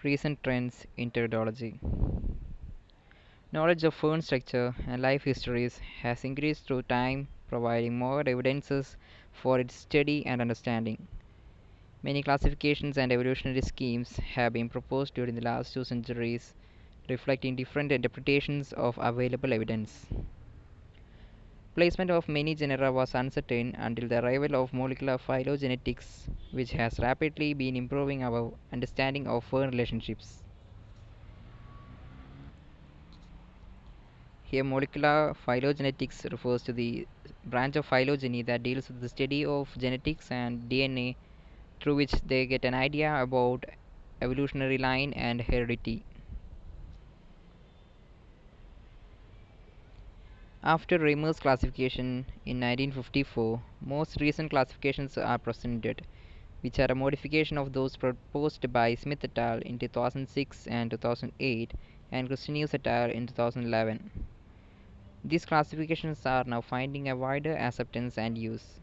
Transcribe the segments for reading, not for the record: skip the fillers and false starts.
Recent trends in Pteridology. Knowledge of fern structure and life histories has increased through time, providing more evidences for its study and understanding. Many classifications and evolutionary schemes have been proposed during the last 2 centuries, reflecting different interpretations of available evidence. Placement of many genera was uncertain until the arrival of molecular phylogenetics, which has rapidly been improving our understanding of fern relationships. Here, molecular phylogenetics refers to the branch of phylogeny that deals with the study of genetics and DNA, through which they get an idea about evolutionary line and heredity. After Remer's classification in 1954, most recent classifications are presented, which are a modification of those proposed by Smith et al. In 2006 and 2008 and Christinius et al. In 2011. These classifications are now finding a wider acceptance and use,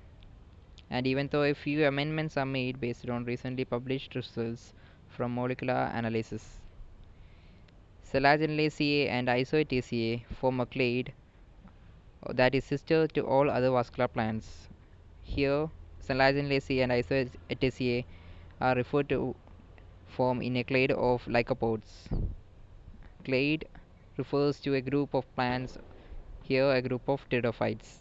and even though a few amendments are made based on recently published results from molecular analysis. Selaginellacea and Isoetaceae form a clade that is sister to all other vascular plants. Here, Selaginellacea and Isoetaceae are referred to form in a clade of lycopods. Clade refers to a group of plants, here a group of pteridophytes.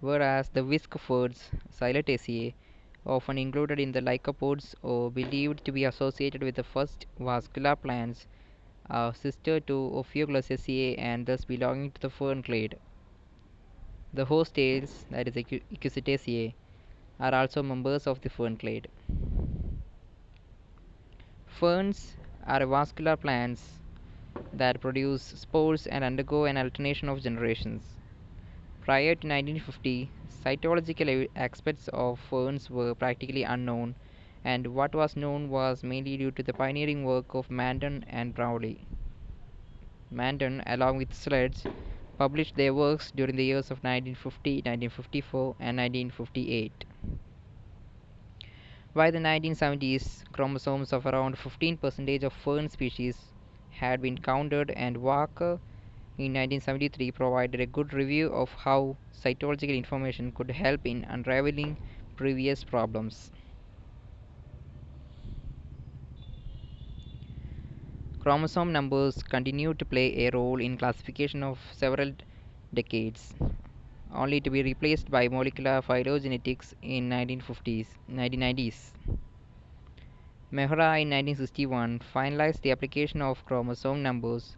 Whereas the whisk birds, Xylitaceae, often included in the lycopods or believed to be associated with the first vascular plants, are sister to Ophioglossiaceae and thus belonging to the fern clade. The host tails, that is Equisetaceae, are also members of the fern clade. Ferns are vascular plants that produce spores and undergo an alternation of generations. Prior to 1950, cytological aspects of ferns were practically unknown, and what was known was mainly due to the pioneering work of Manton and Browley. Manton, along with Sledge, published their works during the years of 1950, 1954, and 1958. By the 1970s, chromosomes of around 15% of fern species had been counted, and Walker in 1973 provided a good review of how cytological information could help in unraveling previous problems. Chromosome numbers continued to play a role in classification of several decades, only to be replaced by molecular phylogenetics in 1990s. Mehra in 1961 finalized the application of chromosome numbers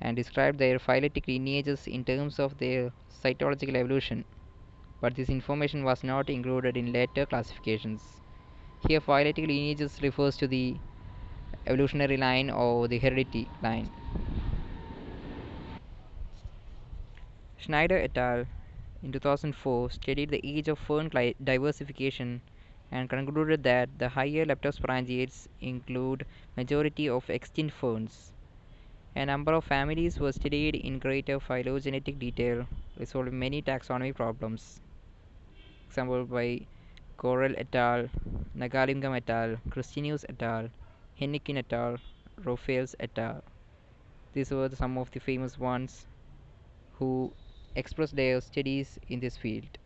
and described their phyletic lineages in terms of their cytological evolution, but this information was not included in later classifications. Here, phyletic lineages refers to the evolutionary line or the heredity line. Schneider et al. In 2004 studied the age of fern diversification and concluded that the higher leptosporangiates include majority of extinct ferns. A number of families were studied in greater phylogenetic detail, resolving many taxonomy problems. Example by Correll et al., Nagalingam et al., Christinius et al., Hennikin et al., Rofels et al. These were some of the famous ones who expressed their studies in this field.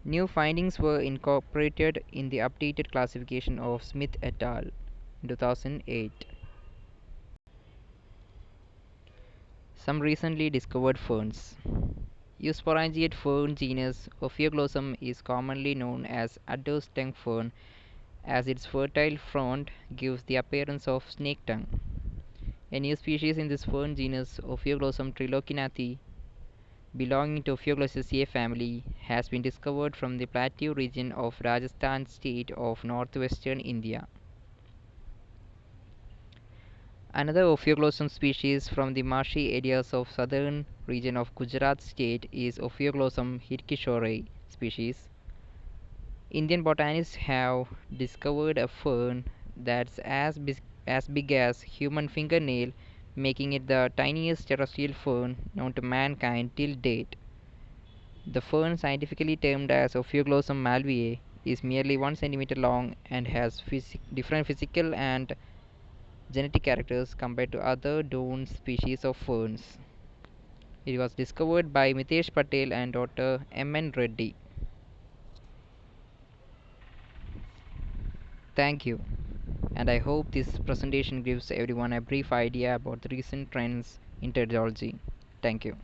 New findings were incorporated in the updated classification of Smith et al. In 2008. Some recently discovered ferns. Eusporangiate fern genus Ophioglossum is commonly known as adder's tongue fern, as its fertile frond gives the appearance of snake tongue. A new species in this fern genus, Ophioglossum trilocinathi, belonging to Ophioglossiaceae family, has been discovered from the plateau region of Rajasthan state of northwestern India. Another Ophioglossum species from the marshy areas of southern region of Gujarat state is Ophioglossum hirkishorei species. Indian botanists have discovered a fern that's as big as human fingernail, making it the tiniest terrestrial fern known to mankind till date. The fern, scientifically termed as Ophioglossum malvae, is merely 1 centimeter long and has different physical and genetic characters compared to other known species of ferns. It was discovered by Mitesh Patel and Dr. M. N. Reddy. Thank you, and I hope this presentation gives everyone a brief idea about the recent trends in pteridology. Thank you.